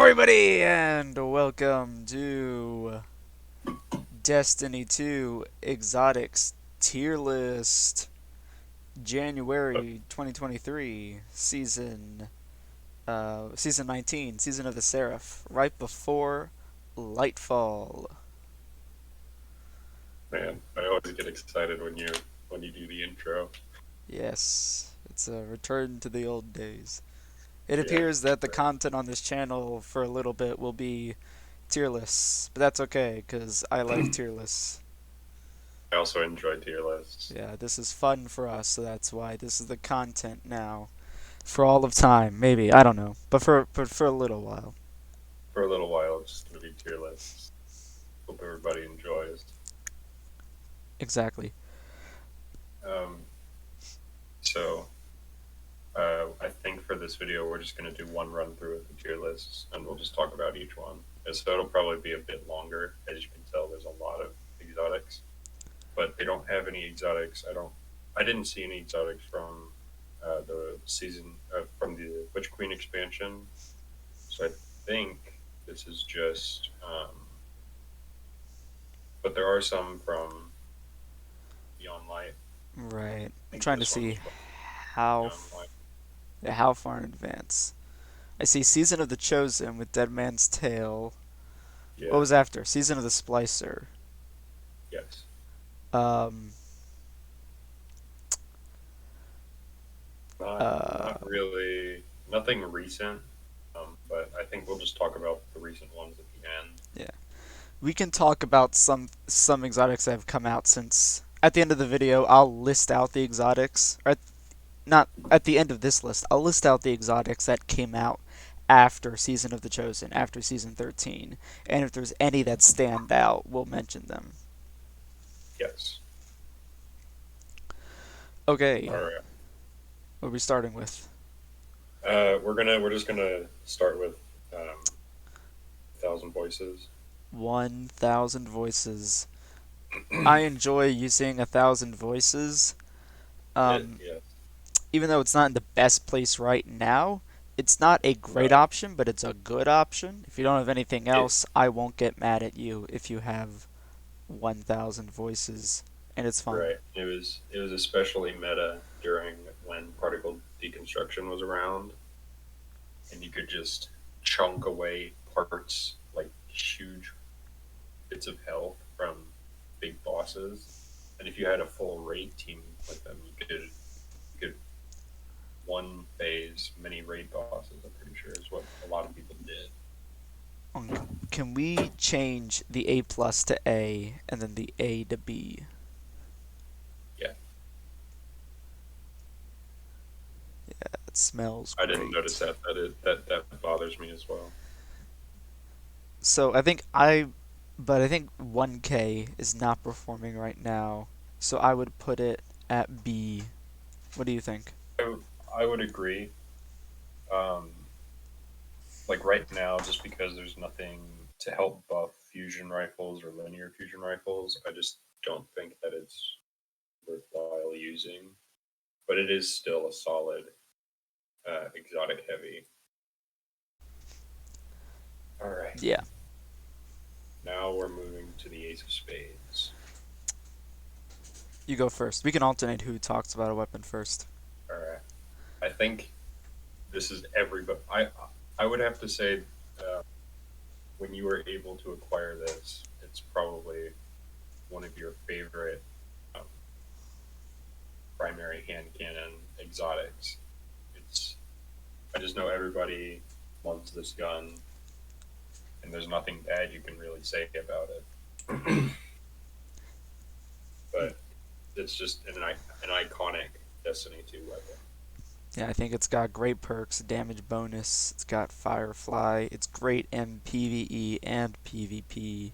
everybody, and welcome to Destiny 2 Exotics Tier List January 2023 season 19, season of the Seraph, right before Lightfall. Man, I always get excited when you do the intro. Yes, it's a return to the old days. It Yeah. appears that the content on this channel for a little bit will be tier lists, but that's okay because I like tier lists. I also enjoy tier lists. Yeah, this is fun for us, so that's why this is the content now. For all of time, maybe, I don't know. But for a little while. For a little while, it's just going to be tier lists. Hope everybody enjoys. Exactly. Um, so, I think for this video, we're just going to do one run through of the tier lists, and we'll just talk about each one. And so it'll probably be a bit longer. As you can tell, there's a lot of exotics, but they don't have any exotics. I didn't see any exotics from the season from the Witch Queen expansion. So I think this is just, but there are some from Beyond Light. Right. I I'm think trying to this one was see from how Beyond Light. how far in advance. I see Season of the Chosen with Dead Man's Tale. What Yeah. was after? Season of the Splicer. Yes. Um. Not Uh. really. Nothing recent. But I think we'll just talk about the recent ones at the end. Yeah. We can talk about some exotics that have come out since. At the end of the video, I'll list out the exotics. Or not at the end of this list. I'll list out the exotics that came out after Season of the Chosen, after Season 13. And if there's any that stand out, we'll mention them. Yes. Okay, All right. what are we starting with? We're just gonna start with Thousand Voices. 1,000 voices. I enjoy using 1,000 voices. Um, Yeah. Even though it's not in the best place right now, it's not a great No. option, but it's a good option. If you don't have anything It else, I won't get mad at you if you have 1,000 voices, and it's fun. Right. It was especially meta during when particle deconstruction was around, and you could just chunk away parts like huge bits of health from big bosses. And if you had a full raid team with them, you could one phase many raid bosses. I'm pretty sure is what a lot of people did. Can we change the A plus to A and then the A to B? Yeah, It smells I didn't notice great. that bothers me as well. So but I think 1K is not performing right now. So I would put it at B. What do you think? I, I would agree. Um, like right now, just because there's nothing to help buff fusion rifles or linear fusion rifles, I just don't think that it's worthwhile using. But it is still a solid exotic heavy. All right, Yeah. now we're moving to the Ace of Spades. You go first. We can alternate who talks about a weapon first. All right, I think this is everybody. I would have to say uh, when you were able to acquire this, it's probably one of your favorite um, primary hand cannon exotics. It's I just know everybody loves this gun, and there's nothing bad you can really say about it. But it's just an iconic Destiny 2 weapon. Yeah, I think it's got great perks, damage bonus, it's got Firefly, it's great MPVE and PvP.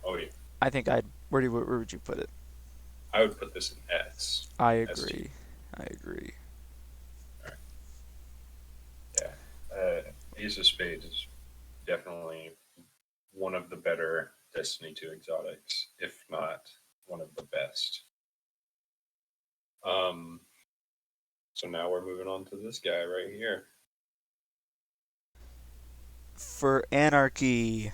Oh yeah, I think where would you put it? I would put this in S. I S tier. agree. I agree. All right. Yeah. Ace of Spades is definitely one of the better Destiny 2 exotics, if not one of the best. Um, so now we're moving on to this guy right here. For Anarchy,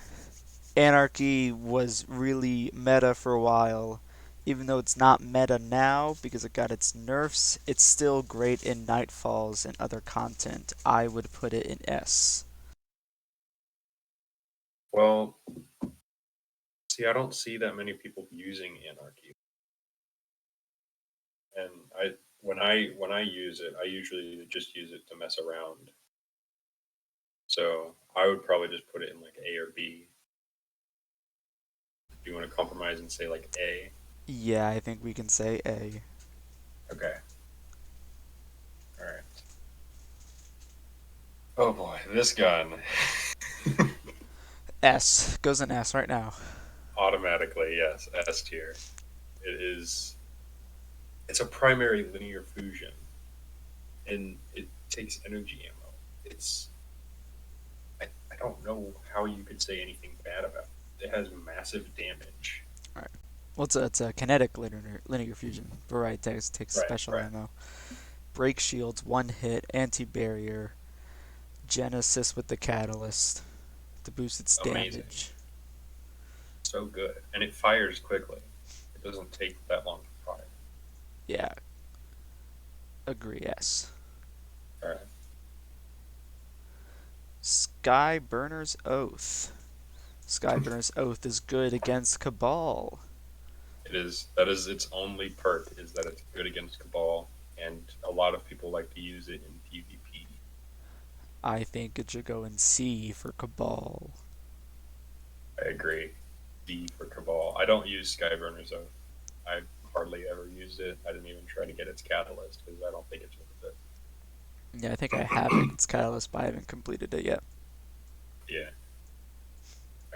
Anarchy was really meta for a while. Even though it's not meta now because it got its nerfs, it's still great in Nightfalls and other content. I would put it in S. Well, see, I don't see that many people using Anarchy, and when I use it, I usually just use it to mess around. So I would probably just put it in like A or B. Do you want to compromise and say like A? Yeah, I think we can say A. Okay. All right. Oh boy, this gun. S. Goes in S right now. Automatically, yes, S tier. It is. It's a primary linear fusion, and it takes energy ammo. It's. I don't know how you could say anything bad about it. It has massive damage. Alright. Well, it's a kinetic linear fusion. Right, takes Right, special right. ammo. Break shields, one hit, anti barrier, Genesis with the catalyst to boost its Amazing. damage. So good. And it fires quickly. It doesn't take that long to fire. Yeah, agree, yes. Alright. Skyburner's Oath. Skyburner's Oath is good against Cabal. That is its only perk is that it's good against Cabal, and a lot of people like to use it in PvP. I think it should go in C for Cabal. I agree. D for Cabal. I don't use Skyburner's Oath. I hardly ever used it. I didn't even try to get its catalyst because I don't think it's worth Yeah, I think I have it. It's Catalyst, but I haven't completed it yet. it. Yeah.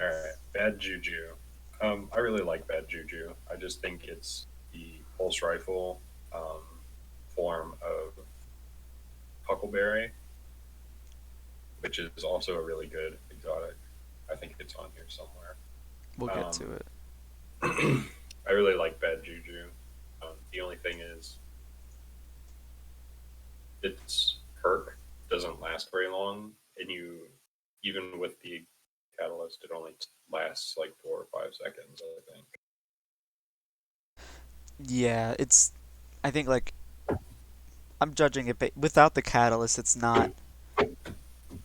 All right. Bad Juju. I really like Bad Juju. I just think it's the pulse rifle um, form of Huckleberry, which is also a really good exotic. I think it's on here somewhere. We'll get to Um, it. I really like Bad Juju. The only thing is, its perk doesn't last very long, and you, even with the catalyst, it only lasts like 4 or 5 seconds. I think. Yeah, I think, like, I'm judging it without the Catalyst, it's not. Yeah,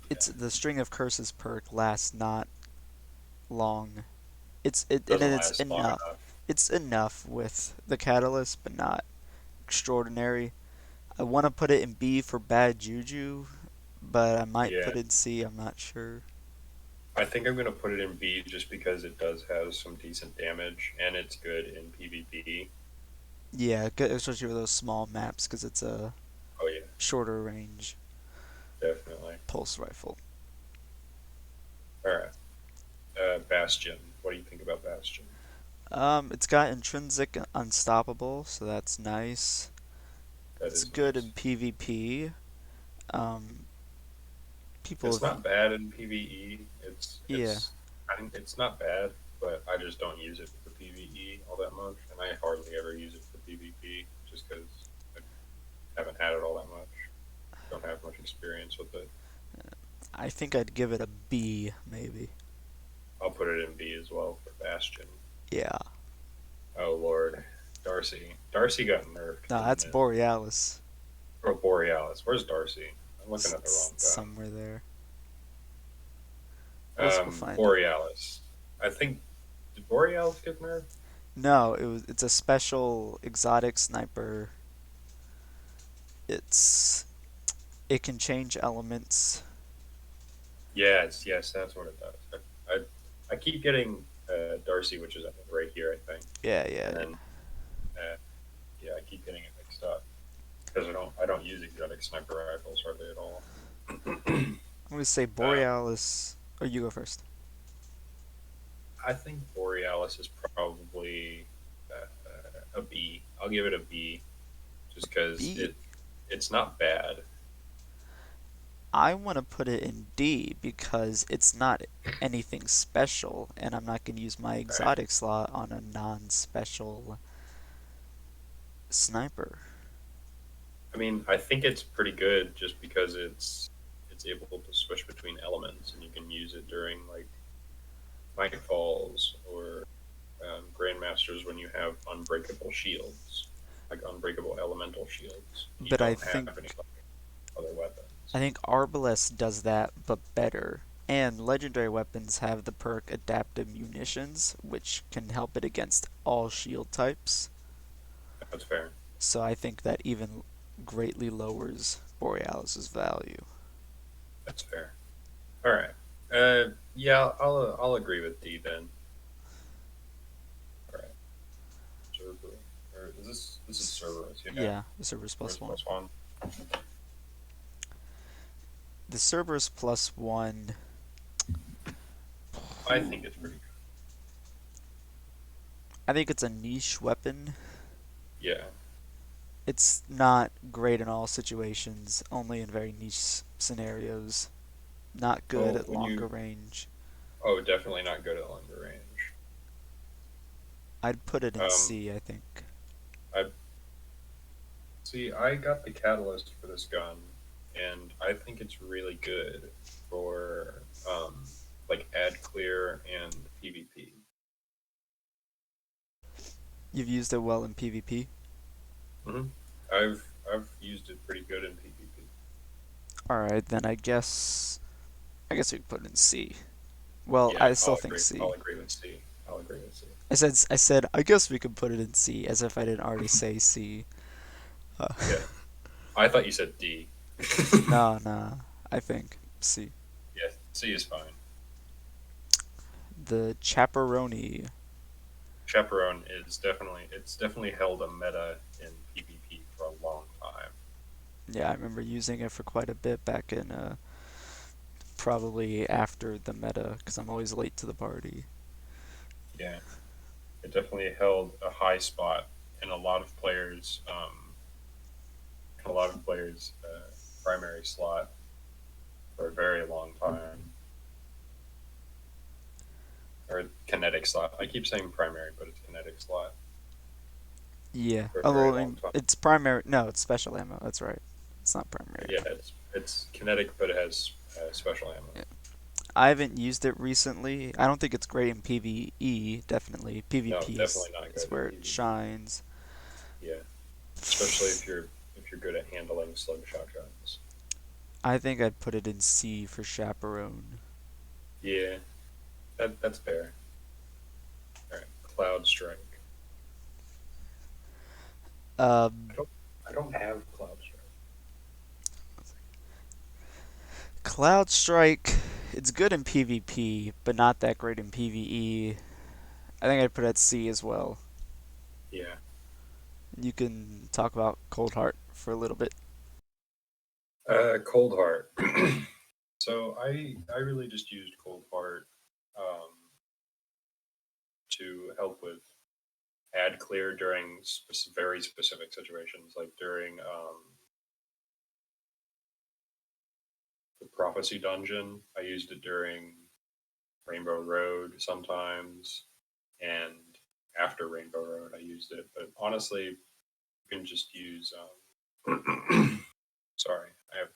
It's the String of Curses perk lasts not long. And doesn't it's last long enough. enough. It's enough with the Catalyst, but not extraordinary. I want to put it in B for Bad Juju, but I might Yeah, put it in C. I'm not sure. I think I'm gonna put it in B just because it does have some decent damage and it's good in PvP. Yeah, especially with those small maps, because it's a Oh yeah, shorter range definitely. pulse rifle. All right, Bastion. What do you think about Bastion? It's got intrinsic unstoppable, so that's nice. That It's is good in nice. PvP. Um, people It's have, not bad in PvE. It's yeah, it's I mean, it's not bad, but I just don't use it for PvE all that much, and I hardly ever use it for PvP just because I haven't had it all that much. Don't have much experience with it. I think I'd give it a B, maybe. I'll put it in B as well for Bastion. Yeah. Oh Lord, Darcy. Darcy got nerfed, No, didn't that's it? Borealis. Oh Borealis. Where's Darcy? I'm looking at the wrong gun. Somewhere there. We'll find it. Borealis. I think did Borealis get nerfed? No, it's a special exotic sniper. It's it can change elements. Yes, yes, that's what it does. I keep getting Darcy, which is I think right here, I think, Yeah, yeah, and then yeah. uh, yeah, I keep getting it mixed up because I don't use exotic sniper rifles hardly at all. I'm gonna say um, Borealis. Or you go first. I think Borealis is probably a B. I'll give it a B just because B. it's not bad. I want to put it in D because it's not anything special, and I'm not gonna use my Right. exotic slot on a non-special sniper. I mean, I think it's pretty good just because it's able to switch between elements and you can use it Nightfalls or Grandmasters when you have unbreakable shields, like unbreakable elemental shields, and you But I don't have think any other I weapons. think Arbalest does that, but better. And legendary weapons have the perk Adaptive Munitions, which can help it against all shield types. That's fair. So I think that even greatly lowers Borealis's value. That's fair. All right. Yeah, I'll agree with D then. All right. Cerber. Or is this is Cerberus? Yeah. Yeah, the Cerberus Cerberus plus one. plus one. The Cerberus plus one. I think it's pretty good. I think it's a niche weapon. Yeah. It's not great in all situations, only in very niche scenarios. Not good Well, at when longer you range. definitely not good at longer range. I'd put it in Um, C, I think. I see. I got the catalyst for this gun, and I think it's really good for like ad clear and PvP. You've used it well in PvP. hmm I've used it pretty good in PvP. Alright, then I guess we could put it in C. Well, Yeah, I still think C. I'll agree with C. I'll agree with C. I said I guess we could put it in C as if I didn't already say C. Uh, Yeah, I thought you said D. no, nah, I think C. Yeah, C is fine. The Chaperone. Chaperone is definitely held a meta in PvP for a long time. Yeah, I remember using it for quite a bit back in probably after the meta because I'm always late to the party. Yeah, it definitely held a high spot in a lot of players' primary slot for a very long time, or kinetic slot. I keep saying primary, but it's kinetic slot Yeah. for a Oh, very well, I long mean, time. it's primary. No, it's special ammo. That's right. It's not primary Yeah, ammo. it's kinetic, but it has special ammo. Yeah. I haven't used it recently. I don't think it's great in PvE, definitely. No, PvP definitely not is good in where it PvP. shines. Yeah, especially if you're good at handling slug shotguns. I think I'd put it in C for Chaperone. Yeah, that's fair. All right, Cloud Strike. Um, I don't I don't have Cloud Strike. Cloud Strike, it's good in PvP, but not that great in PvE. I think I'd put it at C as well. Yeah. You can talk about Cold Heart for a little bit. Cold Heart. So I really just used Cold Heart um, to help with ad clear during very specific situations, like during the Prophecy Dungeon. I used it during Rainbow Road sometimes, and after Rainbow Road, I used it. But honestly, you can just use. Sorry, I have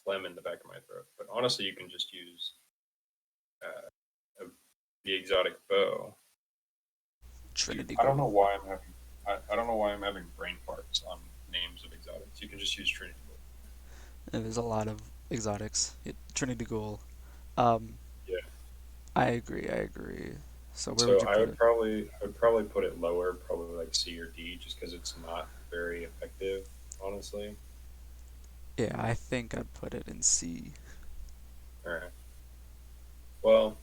phlegm in the back of my throat. But honestly, you can just use uh, the exotic bow. Dude, Trinity I don't know Goal. why I'm having. I don't know why I'm having brain farts on names of exotics. You can just use Trinity Gold. And there's a lot of exotics. Trinity Goal. Um, Yeah. I agree. I agree. So where would So you put it? I would probably put it lower, probably like C or D, just because it's not very effective, honestly. Yeah, I think I'd put it in C. All right. Well,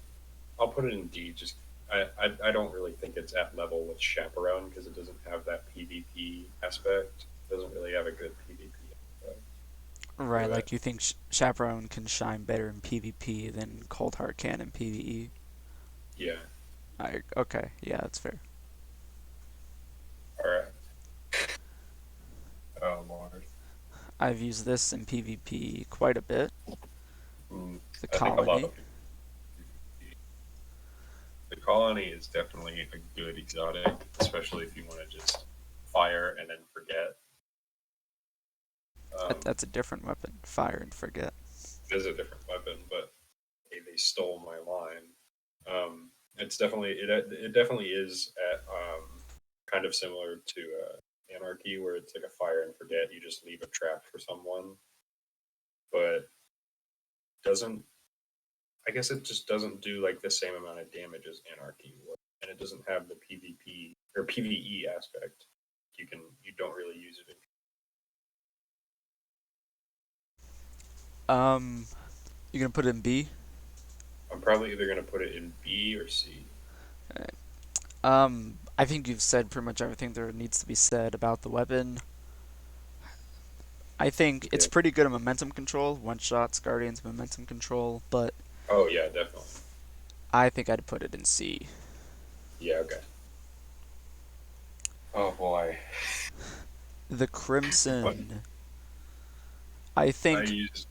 I'll put it in D. Just I don't really think it's at level with Chaperone because it doesn't have that PvP aspect. It doesn't really have a good PvP aspect Right, to it. like you think Chaperone can shine better in PvP than Cold Heart can in PvE. Yeah. Okay, yeah, that's fair. All right. Oh Lord. I've used this in PvP quite a bit. Mm, The I think a lot Colony. of people. The colony is definitely a good exotic, especially if you want to just fire and then forget. That's a different weapon. Fire and forget. It is a different weapon, but hey, they stole my line. It's definitely it definitely is kind of similar to Anarchy, where it's like a fire and forget. You just leave a trap for someone, but doesn't I guess it just doesn't do like the same amount of damage as Anarchy would, and it doesn't have the PvP or PvE aspect. You don't really use it. Um, you're gonna put it in B? I'm probably either gonna put it in B or C. I think you've said pretty much everything there needs to be said about the weapon. I think it's Yeah. pretty good at momentum control, one shots, guardians, momentum control, but Oh yeah, definitely. I think I'd put it in C. Yeah. Okay. Oh boy. The But Crimson. I I think used.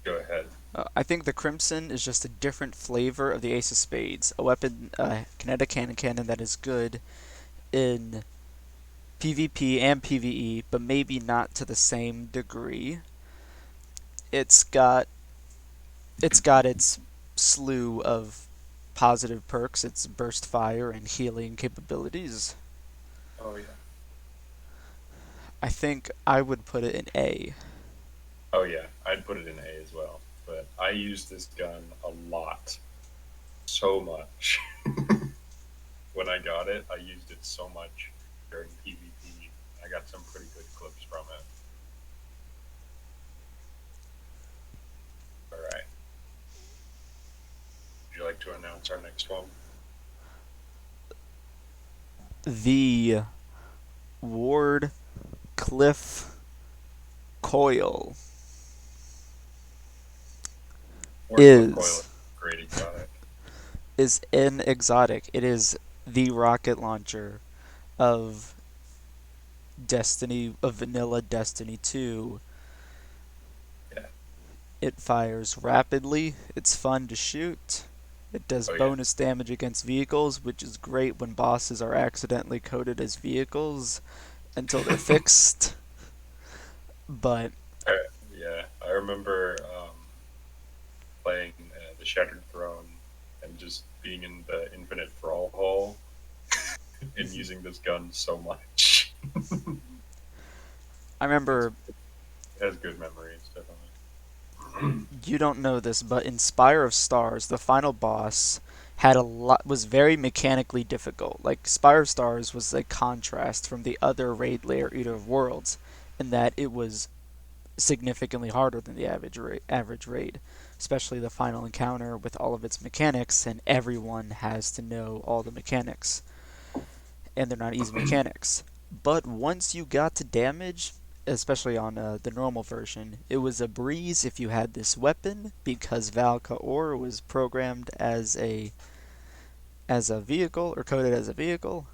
Go ahead. I think the Crimson is just a different flavor of the Ace of Spades, a weapon, kinetic cannon that is good in PvP and PvE, but maybe not to the same degree. It's got its slew of positive perks, its burst fire and healing capabilities. Oh yeah. I think I would put it in A. Oh yeah. I'd put it in A as well. But I used this gun a lot, so much. When I got it, I used it so much during PvP. I got some pretty good clips from it. All right. Would you like to announce our next one? The Ward Cliff Coil Wardcliffe Coil is is a great exotic. an exotic. It is the rocket launcher of Vanilla Destiny 2. Yeah. It fires rapidly, it's fun to shoot. It does Oh yeah. bonus damage against vehicles, which is great when bosses are accidentally coded as vehicles until they're fixed. But Yeah. I remember playing the Shattered Throne and just being in the Infinite Thrall Hall and using this gun so much. I It's remember, it has good memories, definitely. you don't know this, but in Spire of Stars, the final boss had a lot was very mechanically difficult. Like Spire of Stars was a contrast from the other Raid Layer Eater of Worlds in that it was significantly harder than the average raid, especially the final encounter with all of its mechanics, and everyone has to know all the mechanics, and they're not easy mechanics. But once you got to damage, especially on the normal version, it was a breeze if you had this weapon because Valkaor was programmed as a vehicle or coded as a vehicle,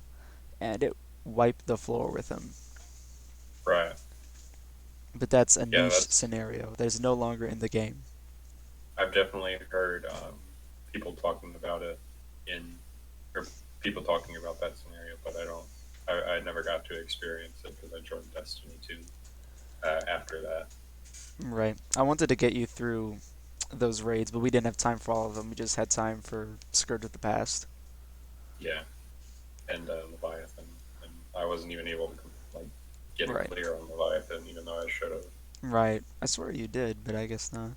and it wiped the floor with him. Right. But that's a Yeah, niche that's scenario that is no longer in the game. I've definitely heard people talking about it in or people talking about that scenario, but I never got to experience it because I joined Destiny 2 after that. Right. I wanted to get you through those raids, but we didn't have time for all of them. We just had time for Scourge of the Past. Yeah, and Leviathan, and I wasn't even able to like get it Right. clear on Leviathan, even though I should have. Right. I swear you did, but I guess not.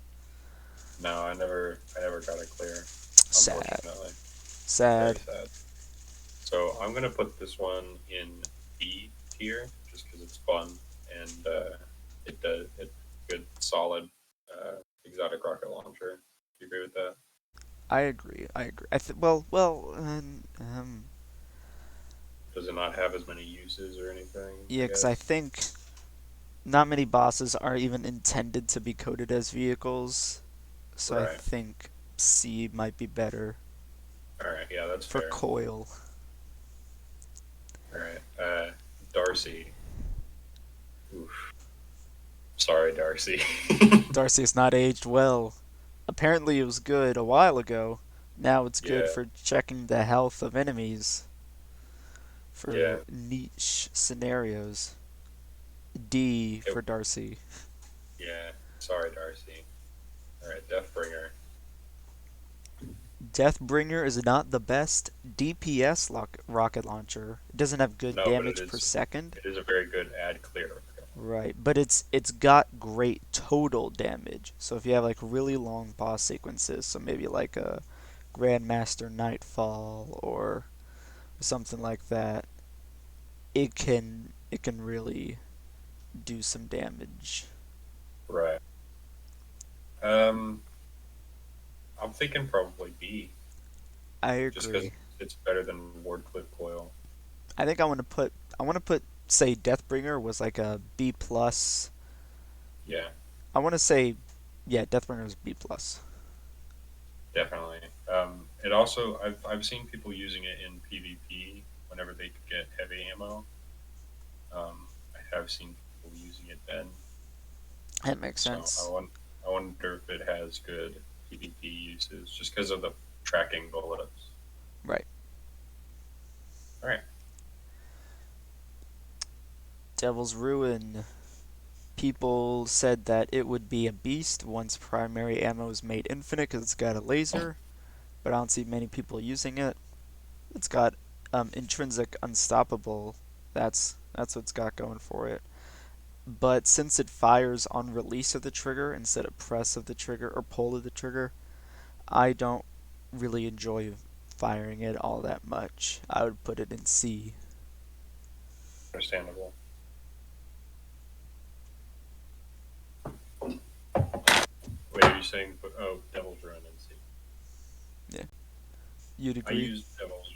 No, I never got it clear, Sad. unfortunately. Very Sad. sad. So I'm gonna put this one in B tier just because it's fun and it's good, solid exotic rocket launcher. Do you agree with that? I agree. I agree. Does it not have as many uses or anything? I yeah, because I guess. think not many bosses are even intended to be coded as vehicles, so I Right. think C might be better All right. Yeah, that's for fair. Coil. All right. Darcy. Oof. Sorry, Darcy. Darcy's not aged well. Apparently it was good a while ago. Now it's good Yeah. for checking the health of enemies Yeah. for niche scenarios. D It, for Darcy. yeah. Sorry, Darcy. All right. Deathbringer. Deathbringer is not the best DPS rocket launcher. It doesn't have good No, but damage per second. it is a very good add clear. Right, but it's got great total damage. So if you have like really long boss sequences, so maybe like a Grandmaster Nightfall or something like that, it can really do some damage. Right. Um, I'm thinking probably B, I just because agree. it's better than Wardcliffe Coil. I think I want to put say Deathbringer was like a B plus. Yeah, I want to say yeah, Deathbringer is B plus. definitely. It also I've seen people using it in PvP whenever they could get heavy ammo. I have seen people using it then, That makes so sense. I wonder if it has good PvP uses just because of the tracking bullets. Right. All right. Devil's Ruin. People said that it would be a beast once primary ammo is made infinite because it's got a laser, but I don't see many people using it. It's got intrinsic unstoppable. That's what it's got going for it. But since it fires on release of the trigger instead of press of the trigger or pull of the trigger, I don't really enjoy firing it all that much. I would put it in C. Understandable. Wait, are you saying? Oh, Devil's Run and see. Yeah. You'd I agree? use Devil's.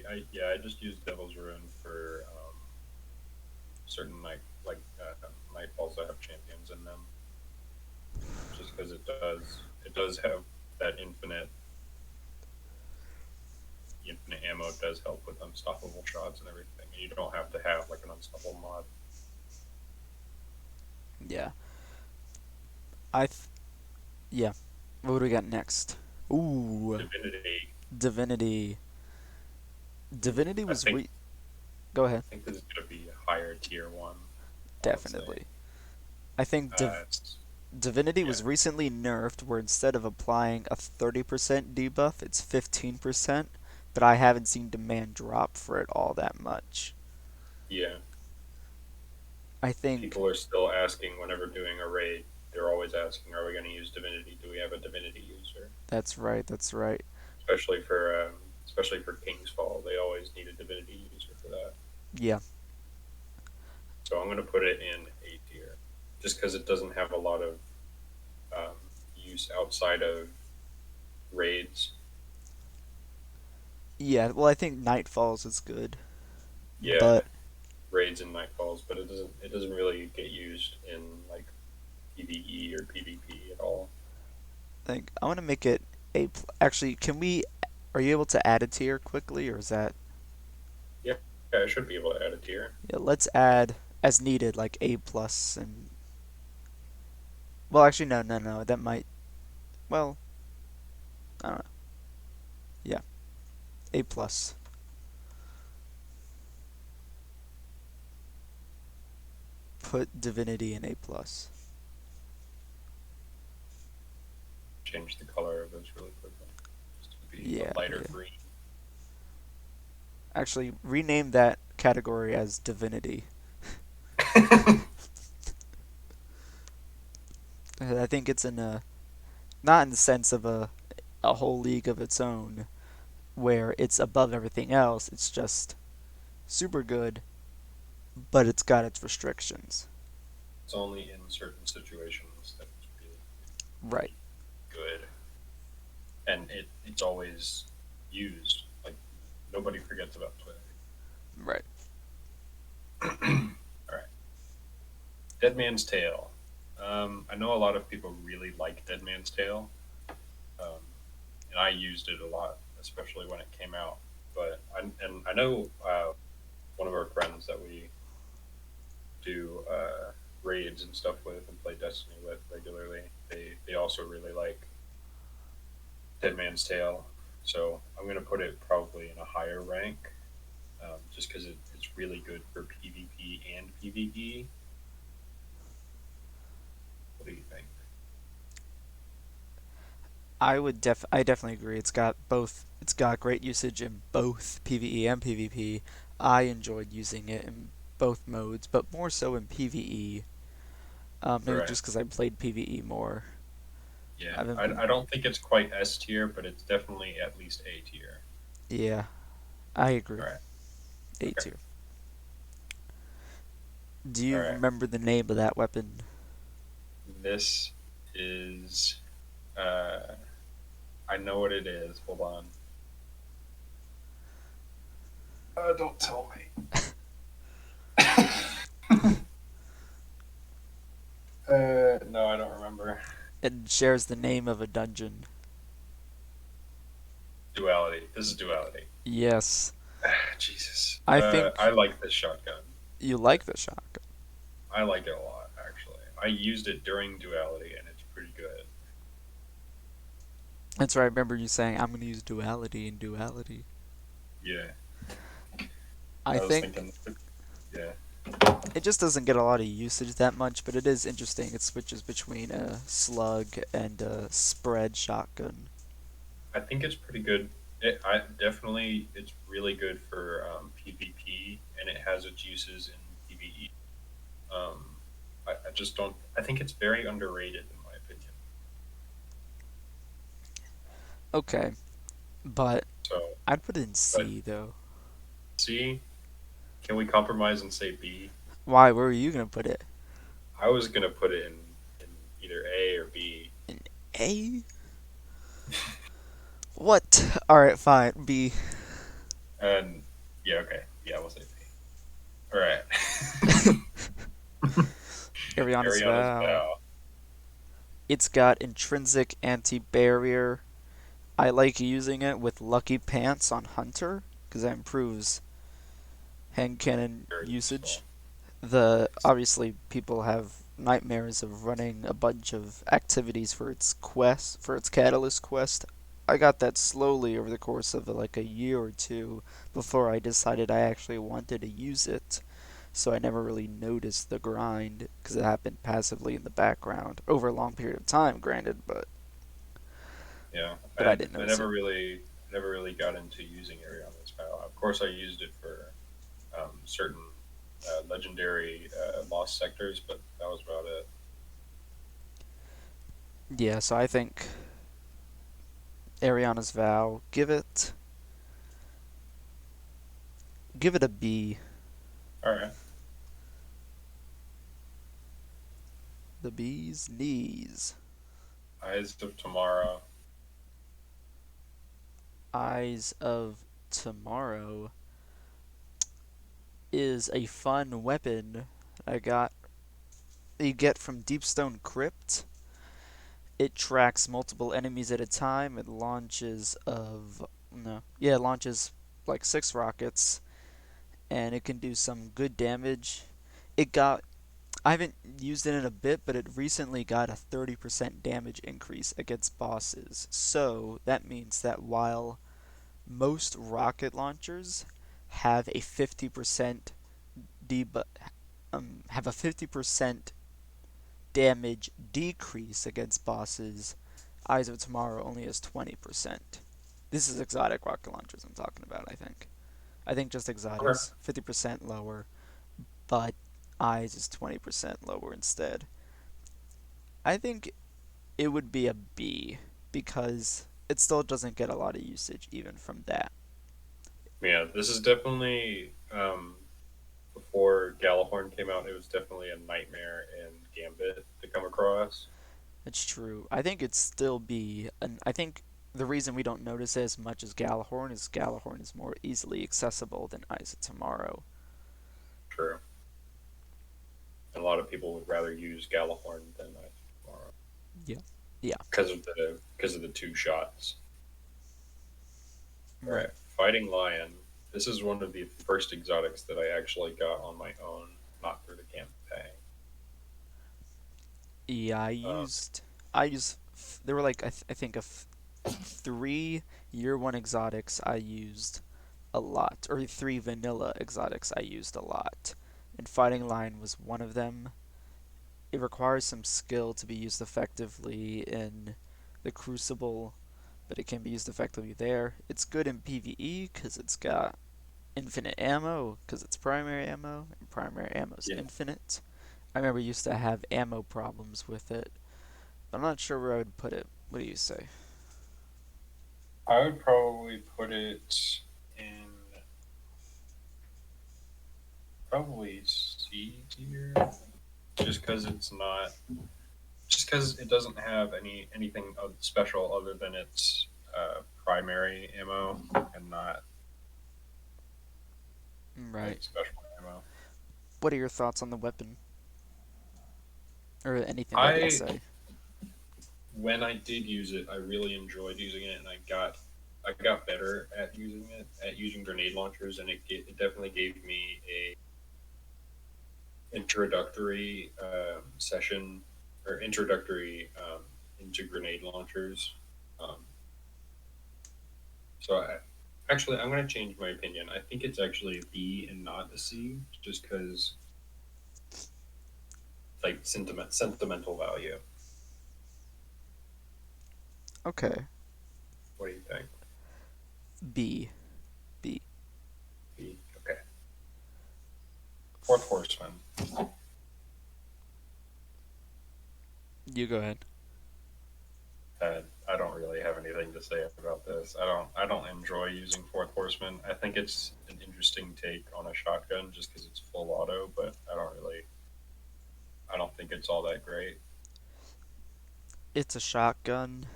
I yeah, I just use Devil's Ruin for certain nightfalls that have champions in them, just because it does have that infinite ammo. It does help with unstoppable shots and everything. And you don't have to have like an unstoppable mod. Yeah. I th- yeah. What do we got next? Ooh, Divinity. Divinity. Divinity I was think go I ahead. think this is gonna be a higher tier one. I would say. Definitely. I think It's, Divinity yeah, was recently nerfed where instead of applying a 30% debuff, it's 15%, but I haven't seen demand drop for it all that much. yeah. I think People are still asking whenever doing a raid. They're always asking, "Are we going to use Divinity? Do we have a Divinity user?" that's right, that's right. Especially for King's Fall, they always need a Divinity user for that. Yeah. So I'm going to put it in A tier, just because it doesn't have a lot of um, use outside of raids. Yeah, well I think Nightfalls is good. Yeah, But raids and nightfalls, but it doesn't really get used in like PVE or PvP at all. I think I want to make it actually, can we are you able to add a tier quickly or is that Yeah, yeah, I should be able to add a tier. yeah, let's add as needed like A plus and well actually no, that might well, I don't know. Yeah, A plus. Put Divinity in A plus. Change the color of this really quickly, just to be a Yeah, lighter yeah. green. Actually, rename that category as Divinity. I think it's in a not in the sense of a whole league of its own where it's above everything else. It's just super good, but it's got its restrictions. It's only in certain situations that it's really, Right. really good, and it's always used. Like nobody forgets about Twitter. Right. All right, Dead Man's Tale. I know a lot of people really like Dead Man's Tale, um, and I used it a lot, especially when it came out. I know one of our friends that we do raids and stuff with and play Destiny with regularly. They also really like Dead Man's Tale, so I'm gonna put it probably in a higher rank, just because it's really good for PvP and PvE. What do you think? I definitely agree. It's got great usage in both PvE and PvP. I enjoyed using it in both modes, but more so in PvE. Maybe Right. just because I played PvE more. I Yeah. haven't been. I don't think it's quite S tier, but it's definitely at least A tier. Yeah, I All agree. right. A Okay. tier. Do All you right. remember the name of that weapon? This is. Uh, I know what it is. Hold on. Don't tell me. No, I don't remember. It shares the name of a dungeon. Duality. This is duality. Yes, Jesus. I I think like this shotgun. you like the shotgun. I like it a lot, actually. I used it during duality, and it's pretty good. That's right. I remember you saying I'm gonna use duality in duality. Yeah. I I was think thinking, yeah. it just doesn't get a lot of usage that much, but it is interesting. It switches between a slug and a spread shotgun. I think it's pretty good. I definitely, it's really good for PvP, and it has its uses in PvE. Um, I just don't. I think it's very underrated, in my opinion. Okay, but So, I'd put it in but C though. C, can we compromise and say B? Why? Where are you gonna put it? I was gonna put it in either A or B. In A? What? All right, fine. B. And yeah, okay, yeah, we'll say B. All right. Ariana's Ariana's Vow. Vow. It's got intrinsic anti-barrier. I like using it with Lucky Pants on Hunter because that improves hand cannon Very usage. useful. The Nice. obviously people have nightmares of running a bunch of activities for its catalyst quest. I got that slowly over the course of like a year or two before I decided I actually wanted to use it. So I never really noticed the grind because it happened passively in the background over a long period of time, granted, Yeah, but I didn't notice it. I never really got into using Ariana's Vow. Of course, I used it for certain legendary lost sectors, but that was about it. Yeah, so I think Ariana's Vow, give it a B. All right, The bee's knees. Eyes of Tomorrow. Eyes of Tomorrow is a fun weapon I got you get from Deepstone Crypt. It tracks multiple enemies at a time. It launches of no. Yeah, it launches like 6 rockets and it can do some good damage. It got I haven't used it in a bit, but it recently got a 30% damage increase against bosses. So that means that while most rocket launchers have a 50% debu- have a 50% damage decrease against bosses, Eyes of Tomorrow only has 20%. This is exotic rocket launchers I'm talking about, I think. I think just Okay. exotics, 50% lower, but Eyes is 20% lower instead. I think it would be a B because it still doesn't get a lot of usage even from that. Yeah, this is definitely before Galahorn came out. It was definitely a nightmare in Gambit to come across. It's true. I think it'd still be, and I think the reason we don't notice it as much as Galahorn is more easily accessible than Eyes of Tomorrow. True. And a lot of people would rather use Galahorn than Eyes of Tomorrow Yeah. Yeah. because of the two shots. All Right. right, Fighting Lion. This is one of the first exotics that I actually got on my own, not through the campaign. Yeah, Uh, I used, there were like, I think, 3 year 1 exotics I used a lot, or 3 vanilla exotics I used a lot. And Fighting Lion was one of them. It requires some skill to be used effectively in the Crucible, but it can be used effectively there. It's good in PvE because it's got infinite ammo because it's primary ammo, and primary ammo is Yeah, infinite. I remember I used to have ammo problems with it, but I'm not sure where I would put it. What do you say? I would probably put it in probably C tier, just because it's not, just because it doesn't have anything special other than its primary ammo and not Right. like special ammo. What are your thoughts on the weapon? Or anything about the I essay? When I did use it, I really enjoyed using it, and I got better at using it, at using grenade launchers, and it definitely gave me a introductory session or introductory into grenade launchers. Um, so I'm going to change my opinion. I think it's actually a B and not a C, just because like sentimental value. Okay. What do you think? B. B. B. Okay. Fourth Horseman. You go ahead. I don't really have anything to say about this. I don't enjoy using Fourth Horseman. I think it's an interesting take on a shotgun just because it's full auto, but I don't think it's all that great. It's a shotgun.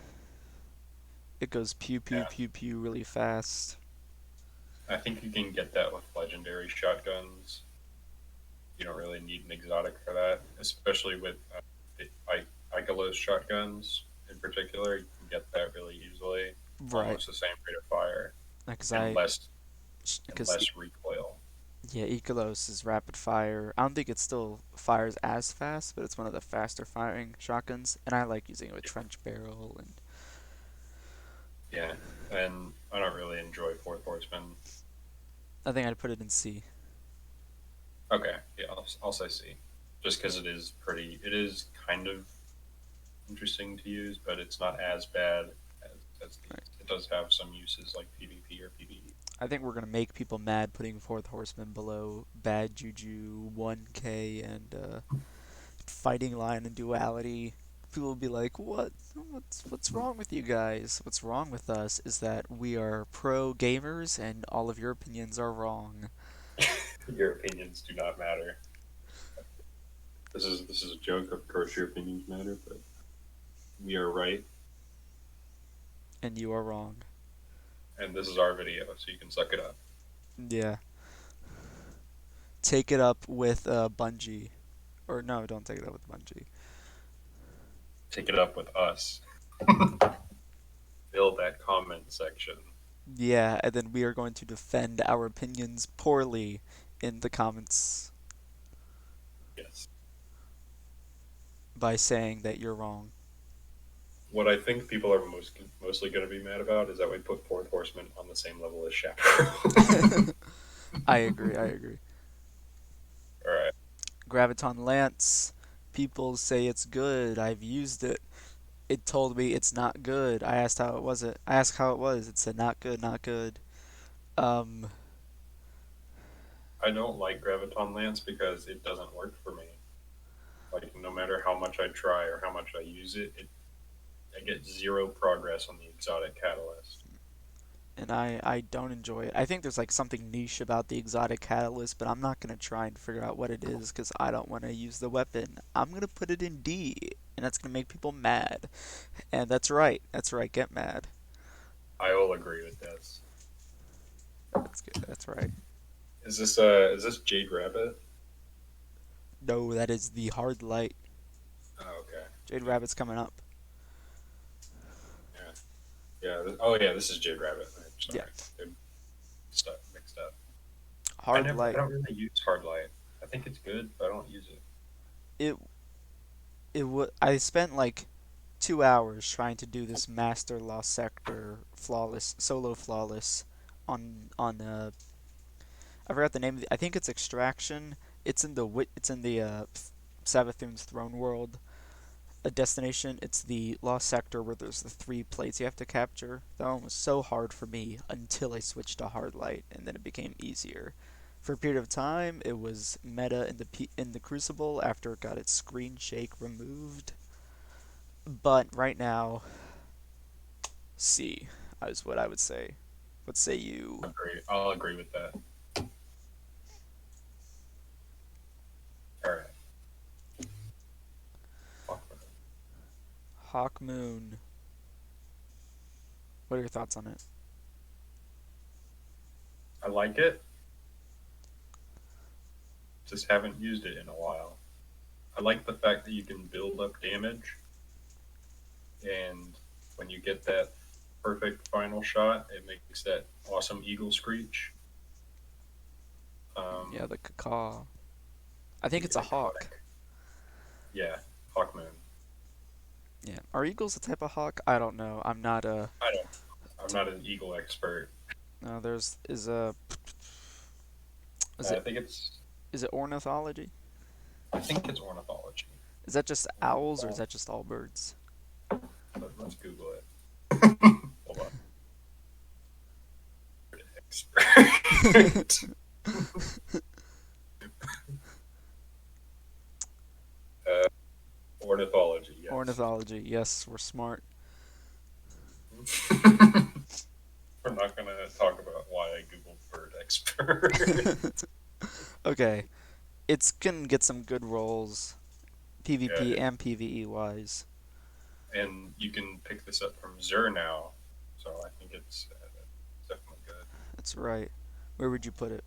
It goes pew pew Yeah, pew pew really fast. I think you can get that with legendary shotguns. You don't really need an exotic for that, especially with Ikelos shotguns in particular. You can get that really easily, Right. almost the same rate of fire Because and I. Because less recoil. yeah, Ikalos is rapid fire. I don't think it still fires as fast, but it's one of the faster firing shotguns, and I like using it with trench barrel. And Yeah, and I don't really enjoy Fourth Horseman. I think I'd put it in C. Okay, yeah, I'll say C, just because it is kind of interesting to use, but it's not as bad as these. Right. It does have some uses like PvP or PvE. I think we're gonna make people mad putting Fourth Horseman below Bad Juju, 1K, and Fighting Line and Duality. People will be like, "What? What's wrong with you guys? What's wrong with us is that we are pro gamers, and all of your opinions are wrong, Your opinions do not matter. This is a joke. Of course, your opinions matter, but we are right, and you are wrong." and this is our video, so you can suck it up. Yeah. Take it up with Bungie, or no, don't take it up with Bungie. Take it up with us. Fill that comment section. Yeah, and then we are going to defend our opinions poorly in the comments Yes. by saying that you're wrong. What I think people are mostly going to be mad about is that we put Fourth Horseman on the same level as Chaperone. I agree. I agree. All right. Graviton Lance. People say it's good. I've used it. It told me it's not good. I asked how it was. I asked how it was. It said not good, not good. Um, I don't like Graviton Lance because it doesn't work for me. Like no matter how much I try or how much I use it, I get zero progress on the exotic catalyst. and I don't enjoy it. I think there's like something niche about the exotic catalyst, but I'm not gonna try and figure out what it is because I don't want to use the weapon. I'm gonna put it in D, and that's gonna make people mad. And that's right. That's right. Get mad. I will agree with this. That's good. That's right. Is this Jade Rabbit? No, that is the hard light. Oh, okay. Jade Yeah. Rabbit's coming up. Yeah. Yeah. Oh yeah, this is Jade Rabbit. I'm Yeah, sorry. They're stuff mixed up. hard I light. don't really use Hard Light. I think it's good, but I don't use it. It I spent like 2 hours trying to do this Master Lost Sector flawless solo flawless on I forgot the name of I think it's Extraction. It's in the Savathun's throne world, a destination. It's the Lost Sector where there's the three plates you have to capture. That one was so hard for me until I switched to hard light, and then it became easier. For a period of time, it was meta in the Crucible after it got its screen shake removed. But right now, C is what I would say. What say you? I'll agree with that. All right. Hawk Moon. What are your thoughts on it? I like it. Just haven't used it in a while. I like the fact that you can build up damage, and when you get that perfect final shot, it makes that awesome eagle screech. Yeah, the cacaw. I think The it's a hawk. iconic, yeah, Hawkmoon. Yeah. Are eagles a type of hawk? I don't know. I'm not a. I don't. I'm not an eagle expert. No, there's is a. Is I it think it's. is it ornithology? I think it's ornithology. Is that just owls or is that just all birds? But let's Google it. Hold on. Expert. uh, ornithology. Yes. Ornithology. Yes, we're smart. We're not going to talk about why I googled bird expert. Okay, it's gonna get some good rolls, Yeah, PvP and PvE wise. and you can pick this up from Zur now, so I think it's definitely good. That's right. Where would you put it?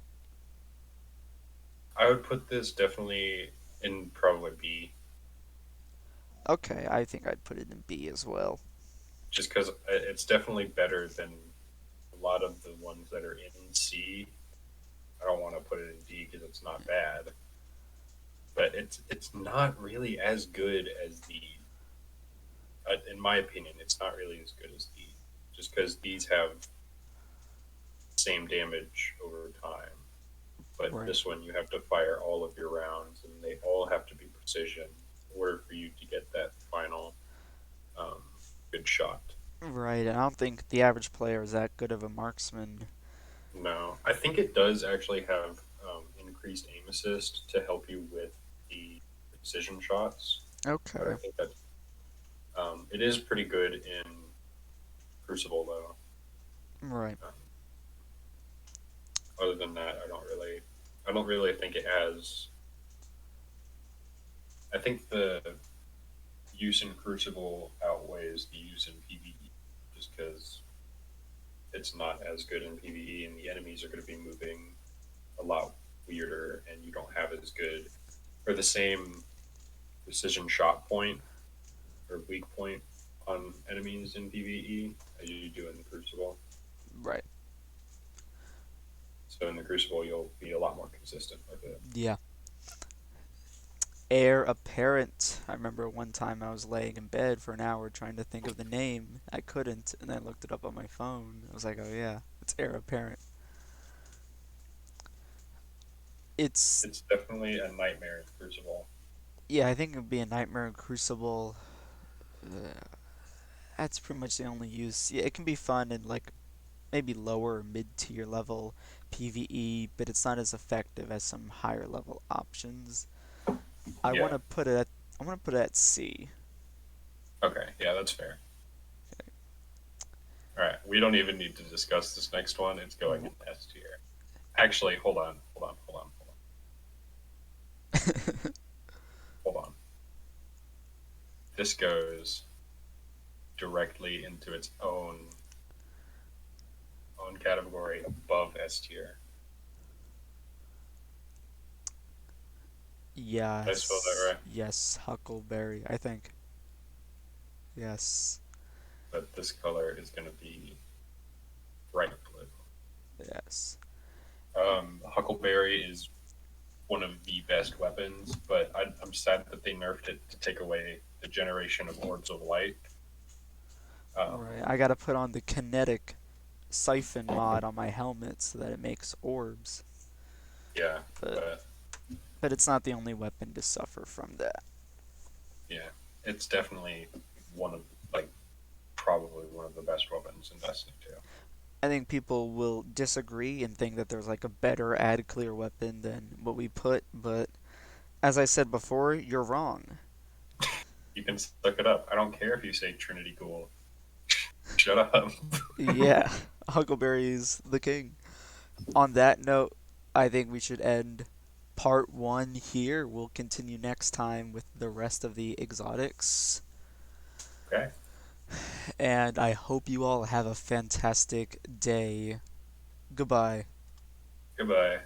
I would put this definitely in probably B, Okay, I think I'd put it in B as well. just because it's definitely better than a lot of the ones that are in C. I don't want to put it in D because it's not bad, but it's not really as good as the. In my opinion, it's not really as good as D, just because these have same damage over time. But Right. this one, you have to fire all of your rounds, and they all have to be precision in order for you to get that final um, good shot. Right, and I don't think the average player is that good of a marksman. No, I think it does actually have increased aim assist to help you with the precision shots. But I Okay. think that it is pretty good in Crucible, though. Right. Um, other than that, I don't really think it has. I think the use in Crucible outweighs the use in PvE, just because it's not as good in PvE, and the enemies are going to be moving a lot weirder, and you don't have as good or the same precision shot point or weak point on enemies in PvE as you do in the Crucible. Right. So in the Crucible, you'll be a lot more consistent with it. Yeah. Heir apparent. I remember one time I was laying in bed for an hour trying to think of the name. I couldn't, and I looked it up on my phone. I was like, oh yeah, it's heir apparent. It's It's definitely a nightmare in Crucible. yeah, I think it'd be a nightmare in Crucible. Uh, that's pretty much the only use. Yeah, it can be fun in like maybe lower or mid tier level PvE, but it's not as effective as some higher level options. I want Yeah. to put it at I want to put it at C. Okay. Yeah, that's fair. All right. We don't even need to discuss this next one. It's going in S tier. Actually, hold on. This goes directly into its own category above S tier. Did I spell that Yes. right? Yes, Huckleberry, I think. Yes. But this color is going to be bright blue. Yes. Huckleberry is one of the best weapons, but I'm sad that they nerfed it to take away the generation of orbs of light. Um, Right. I gotta put on the kinetic siphon mod on my helmet so that it makes orbs. yeah, But but but it's not the only weapon to suffer from that. yeah, it's definitely one of like probably one of the best weapons in Destiny 2. I think people will disagree and think that there's like a better add clear weapon than what we put, but as I said before, you're wrong. You can suck it up. I don't care if you say Trinity Ghoul. Shut up. Yeah, Huckleberry's the king. On that note, I think we should end part one here. We'll continue next time with the rest of the exotics. Okay. And I hope you all have a fantastic day. Goodbye. Goodbye.